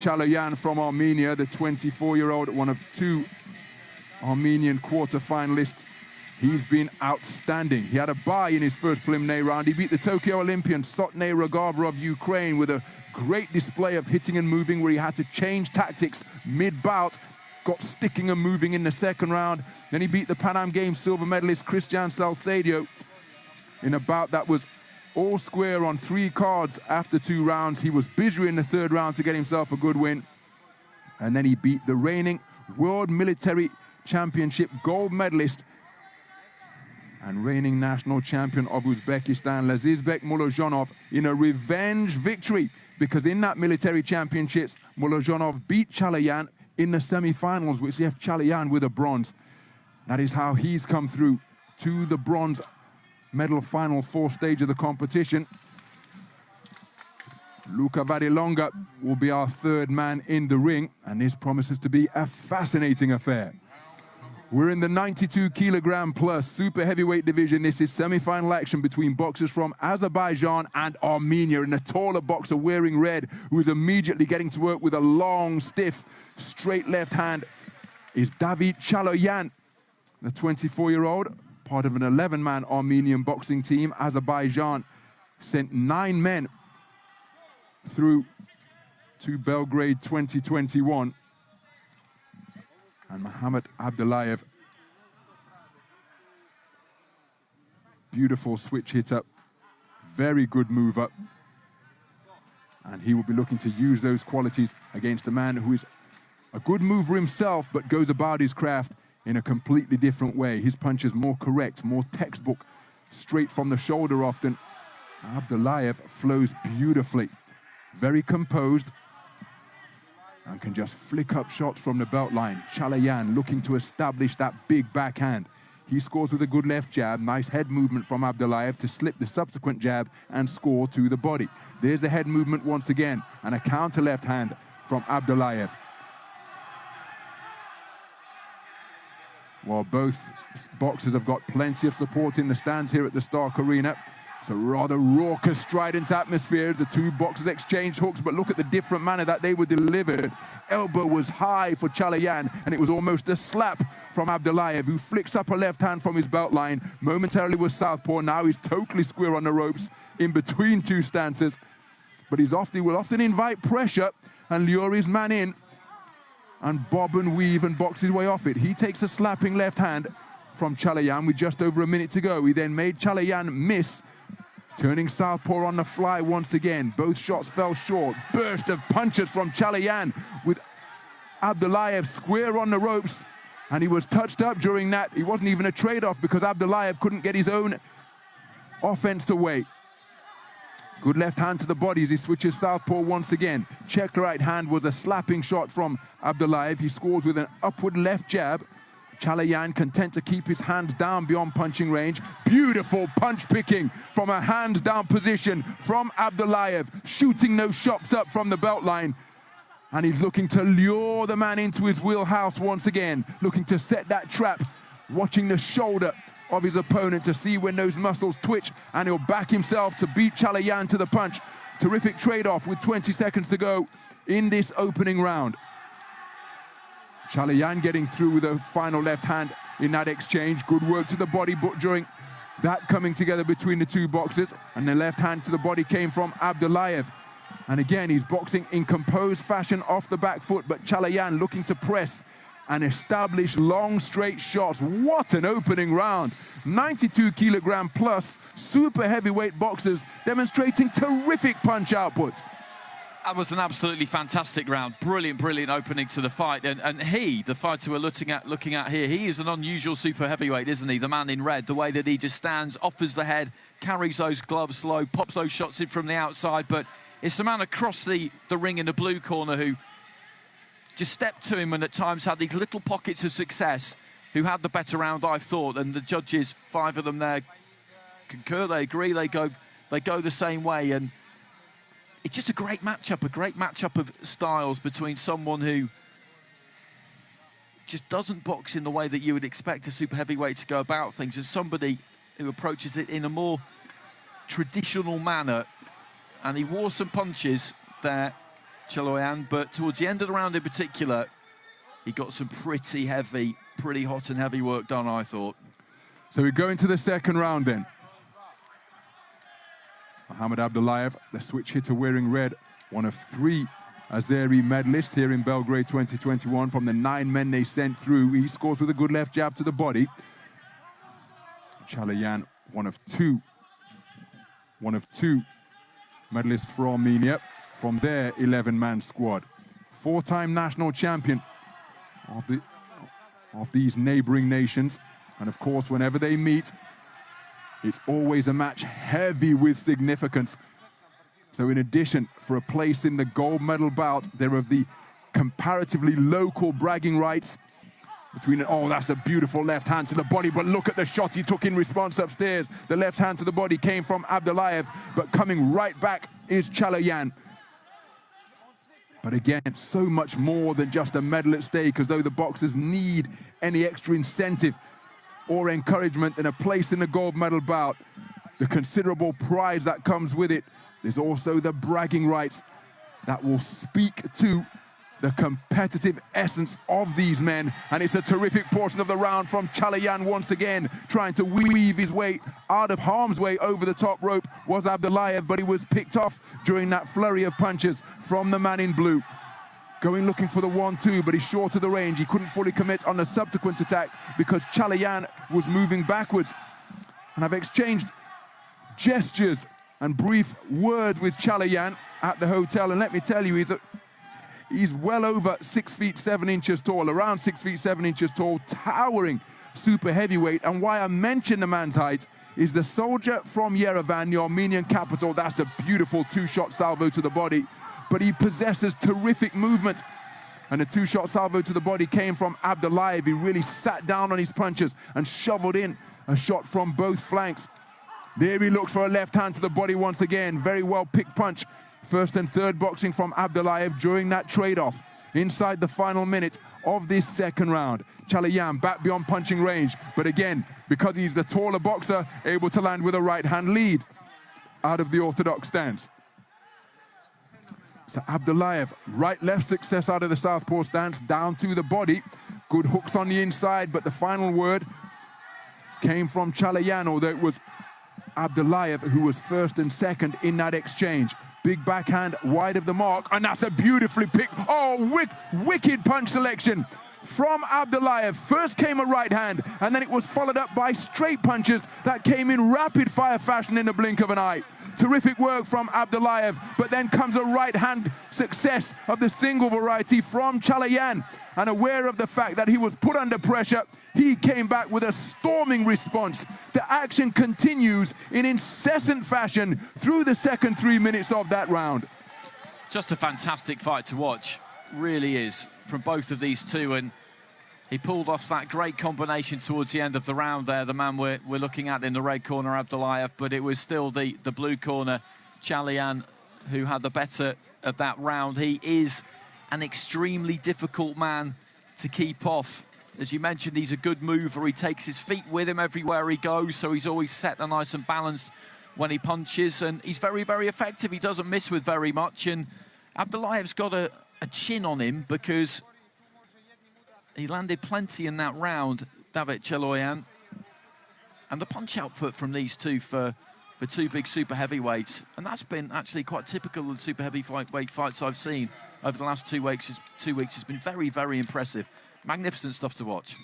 Chaloyan from Armenia, the 24-year-old, one of two Armenian quarter-finalists. He's been outstanding. He had a bye in his first preliminary round. He beat the Tokyo Olympian Sotney Rogava of Ukraine with a great display of hitting and moving, where he had to change tactics mid-bout, got sticking and moving in the second round. Then he beat the Pan Am Games silver medalist Christian Salcedo in a bout that was all square on 3 cards after 2 rounds. He was busy in the third round to get himself a good win. And then he beat the reigning World Military Championship gold medalist and reigning national champion of Uzbekistan, Lazizbek Mulojanov, in a revenge victory, because in that military championships, Mulojanov beat Chaloyan in the semi-finals, which left Chaloyan with a bronze. That is how he's come through to the bronze medal final 4th stage of the competition. Luca Varilonga will be our 3rd man in the ring, and this promises to be a fascinating affair. We're in the 92 kilogram plus super heavyweight division. This is semi-final action between boxers from Azerbaijan and Armenia, and a taller boxer wearing red, who is immediately getting to work with a long, stiff, straight left hand, is David Chaloyan, the 24-year-old, part of an 11-man Armenian boxing team. Azerbaijan sent 9 men through to Belgrade 2021. And Magomeda Abdullayev, beautiful switch hit up, very good move up. And he will be looking to use those qualities against a man who is a good mover himself, but goes about his craft in a completely different way. His punch is more correct, more textbook, straight from the shoulder often. Abdullayev flows beautifully, very composed, and can just flick up shots from the belt line. Chaloyan looking to establish that big backhand. He scores with a good left jab, nice head movement from Abdullayev to slip the subsequent jab and score to the body. There's the head movement once again, and a counter left hand from Abdullayev. While both boxers have got plenty of support in the stands here at the Stark Arena, it's a rather raucous, strident atmosphere. The two boxers exchanged hooks, but look at the different manner that they were delivered. Elbow was high for Chaloyan, and it was almost a slap from Abdullayev, who flicks up a left hand from his belt line. Momentarily was southpaw, now he's totally square on the ropes in between 2 stances. But he will often invite pressure and lure his man in and bob and weave and box his way off it. He takes a slapping left hand from Chaloyan with just over a minute to go. He then made Chaloyan miss, turning southpaw on the fly once again. Both shots fell short. Burst of punches from Chaloyan with Abdullayev square on the ropes. And he was touched up during that. He wasn't even a trade-off because Abdullayev couldn't get his own offense away. Good left hand to the body as he switches southpaw once again. Checked right hand was a slapping shot from Abdullayev. He scores with an upward left jab. Chaloyan content to keep his hands down beyond punching range. Beautiful punch picking from a hands down position from Abdullayev, shooting those shots up from the belt line. And he's looking to lure the man into his wheelhouse once again, looking to set that trap, watching the shoulder of his opponent to see when those muscles twitch, and he'll back himself to beat Chaloyan to the punch. Terrific trade-off with 20 seconds to go in this opening round. Chaloyan getting through with a final left hand in that exchange. Good work to the body during that coming together between the two boxers. And the left hand to the body came from Abdullayev. And again, he's boxing in composed fashion off the back foot, but Chaloyan looking to press and establish long, straight shots. What an opening round. 92 kilogram plus, super heavyweight boxers demonstrating terrific punch output. That was an absolutely fantastic round. Brilliant, brilliant opening to the fight. And he, the fighter we're looking at here, he is an unusual super heavyweight, isn't he? The man in red, the way that he just stands, offers the head, carries those gloves low, pops those shots in from the outside. But it's the man across the ring in the blue corner who just stepped to him and at times had these little pockets of success, who had the better round, I thought. And the judges, 5 of them there, concur, they agree, they go the same way. And it's just a great matchup of styles between someone who just doesn't box in the way that you would expect a super heavyweight to go about things, and somebody who approaches it in a more traditional manner. And he wore some punches there Chaloyan, but towards the end of the round in particular, he got some pretty heavy, pretty hot and heavy work done, I thought. So we go into the second round then. Magomeda Abdullaev, the switch hitter wearing red, one of 3 Azeri medalists here in Belgrade 2021 from the 9 men they sent through. He scores with a good left jab to the body. Chaloyan, one of two medalists for Armenia from their 11-man squad. 4-time national champion of these neighboring nations. And of course, whenever they meet, it's always a match heavy with significance. So in addition, for a place in the gold medal bout, there are the comparatively local bragging rights between, oh, that's a beautiful left hand to the body, but look at the shot he took in response upstairs. The left hand to the body came from Abdullaev, but coming right back is Chaloyan. But again, so much more than just a medal at stake, as though the boxers need any extra incentive or encouragement than a place in the gold medal bout. The considerable prize that comes with it. There's also the bragging rights that will speak to the competitive essence of these men. And it's a terrific portion of the round from Chaloyan once again, trying to weave his way out of harm's way over the top rope was Abdullaev, but he was picked off during that flurry of punches from the man in blue. Going looking for the 1-2, but he's short of the range. He couldn't fully commit on the subsequent attack because Chaloyan was moving backwards. And I've exchanged gestures and brief words with Chaloyan at the hotel, and let me tell you, he's well over 6 feet 7 inches tall, around 6 feet 7 inches tall, towering super heavyweight. And why I mention the man's height is the soldier from Yerevan, the Armenian capital. That's a beautiful 2-shot salvo to the body, but he possesses terrific movement. And the 2-shot salvo to the body came from Abdullaev. He really sat down on his punches and shoveled in a shot from both flanks. There he looks for a left hand to the body once again. Very well picked punch. First and third boxing from Abdullaev during that trade-off. Inside the final minute of this second round. Chaloyan back beyond punching range. But again, because he's the taller boxer, able to land with a right-hand lead out of the orthodox stance. So Abdullaev, right-left success out of the southpaw stance, down to the body. Good hooks on the inside, but the final word came from Chaloyan, although it was Abdullaev who was first and second in that exchange. Big backhand wide of the mark, and that's a beautifully picked, wicked punch selection from Abdullaev. First came a right hand, and then it was followed up by straight punches that came in rapid fire fashion in the blink of an eye. Terrific work from Abdullaev, but then comes a right hand success of the single variety from Chaloyan. And aware of the fact that he was put under pressure, he came back with a storming response. The action continues in incessant fashion through the second 3 minutes of that round. Just a fantastic fight to watch, really is, from both of these two. And he pulled off that great combination towards the end of the round there, the man we're looking at in the red corner, Abdullaev, but it was still the blue corner, Chaloyan, who had the better of that round. He is an extremely difficult man to keep off. As you mentioned, he's a good mover. He takes his feet with him everywhere he goes, so he's always set and nice and balanced when he punches, and he's very, very effective. He doesn't miss with very much, and Abdullaev's got a chin on him because he landed plenty in that round, David Chaloyan. And the punch output from these two for two big super heavyweights, and that's been actually quite typical of the super heavyweight fights I've seen over the last 2 weeks. Has been very, very impressive. Magnificent stuff to watch.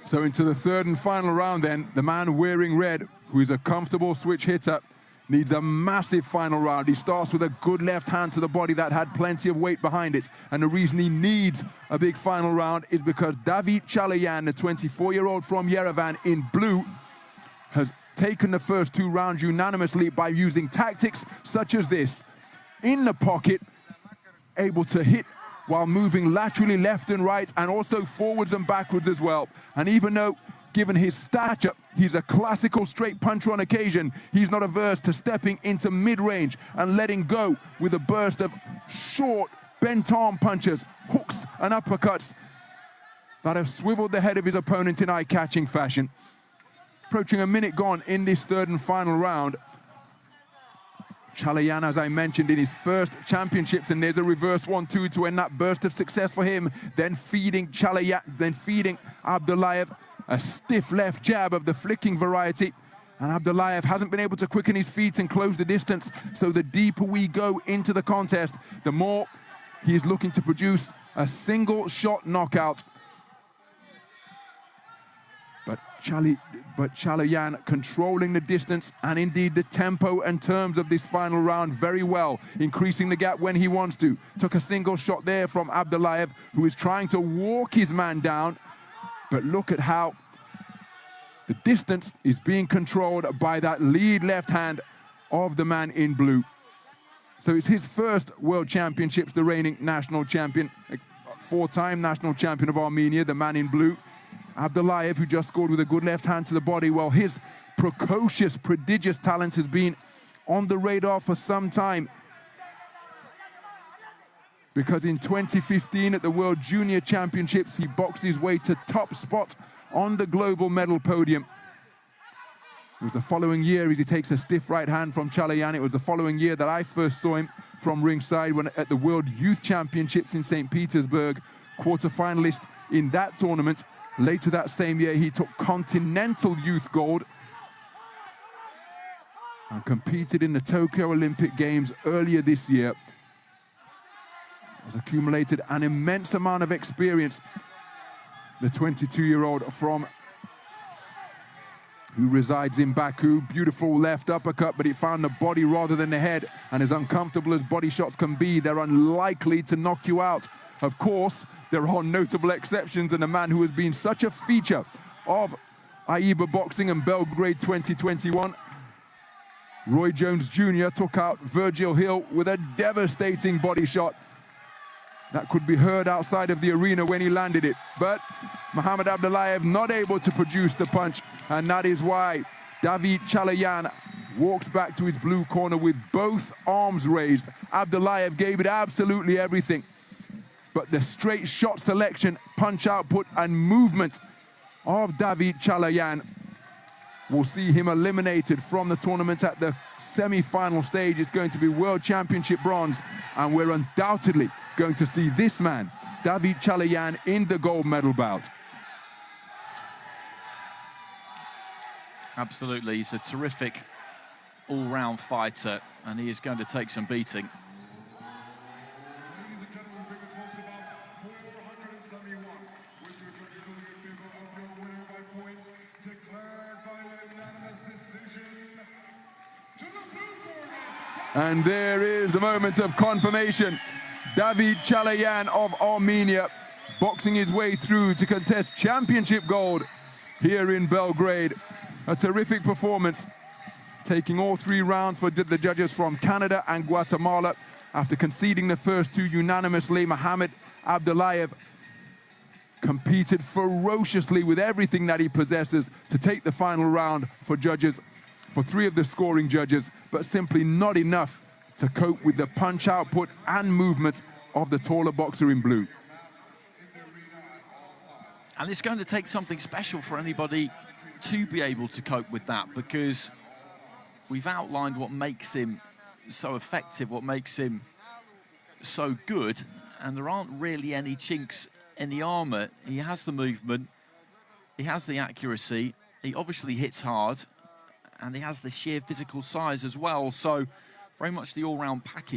So into the third and final round then, the man wearing red, who is a comfortable switch hitter, needs a massive final round. He starts with a good left hand to the body that had plenty of weight behind it. And the reason he needs a big final round is because David Chaloyan, the 24-year-old from Yerevan in blue, has taken the first 2 rounds unanimously by using tactics such as this. In the pocket, able to hit while moving laterally left and right, and also forwards and backwards as well. And even though, given his stature, he's a classical straight puncher on occasion, he's not averse to stepping into mid-range and letting go with a burst of short, bent arm punches, hooks and uppercuts that have swiveled the head of his opponent in eye-catching fashion. Approaching a minute gone in this third and final round. Chalayan, as I mentioned, in his first championships, and there's a reverse 1-2 to end that burst of success for him. Then feeding Chalayan, then feeding Abdullieva a stiff left jab of the flicking variety. And Abdullieva hasn't been able to quicken his feet and close the distance. So the deeper we go into the contest, the more he's looking to produce a single shot knockout. But Chalayan controlling the distance and indeed the tempo and terms of this final round very well, increasing the gap when he wants to. Took a single shot there from Abdullieva, who is trying to walk his man down. But look at how the distance is being controlled by that lead left hand of the man in blue. So it's his first World Championships, the reigning national champion, four-time national champion of Armenia, the man in blue. Abdullieva, who just scored with a good left hand to the body. Well, his precocious, prodigious talent has been on the radar for some time. Because in 2015 at the World Junior Championships, he boxed his way to top spot on the global medal podium. It was the following year as he takes a stiff right hand from Chalayan. It was the following year that I first saw him from ringside when at the World Youth Championships in St. Petersburg, quarter-finalist in that tournament. Later that same year, he took Continental Youth Gold and competed in the Tokyo Olympic Games earlier this year. Has accumulated an immense amount of experience. The 22-year-old who resides in Baku. Beautiful left uppercut, but it found the body rather than the head. And as uncomfortable as body shots can be, they're unlikely to knock you out. Of course, there are notable exceptions, and a man who has been such a feature of AIBA boxing and Belgrade 2021, Roy Jones Jr. took out Virgil Hill with a devastating body shot that could be heard outside of the arena when he landed it. But Magomeda Abdullayev not able to produce the punch, and that is why David Chalayan walks back to his blue corner with both arms raised. Abdulliyev gave it absolutely everything. But the straight shot selection, punch output and movement of David Chalayan will see him eliminated from the tournament at the semi-final stage. It's going to be World Championship bronze, and we're undoubtedly going to see this man, David Chalayan, in the gold medal bout. Absolutely, he's a terrific all-round fighter, and he is going to take some beating. And there is the moment of confirmation. David Chalayan of Armenia boxing his way through to contest championship gold here in Belgrade. A terrific performance, taking all three rounds for the judges from Canada and Guatemala. After conceding the first two unanimously, Magomeda Abdullayev competed ferociously with everything that he possesses to take the final round for judges, for three of the scoring judges, but simply not enough to cope with the punch output and movement of the taller boxer in blue. And it's going to take something special for anybody to be able to cope with that, because we've outlined what makes him so effective, what makes him so good, and there aren't really any chinks in the armor. He has the movement, he has the accuracy, he obviously hits hard, and he has the sheer physical size as well. So very much the all-round package.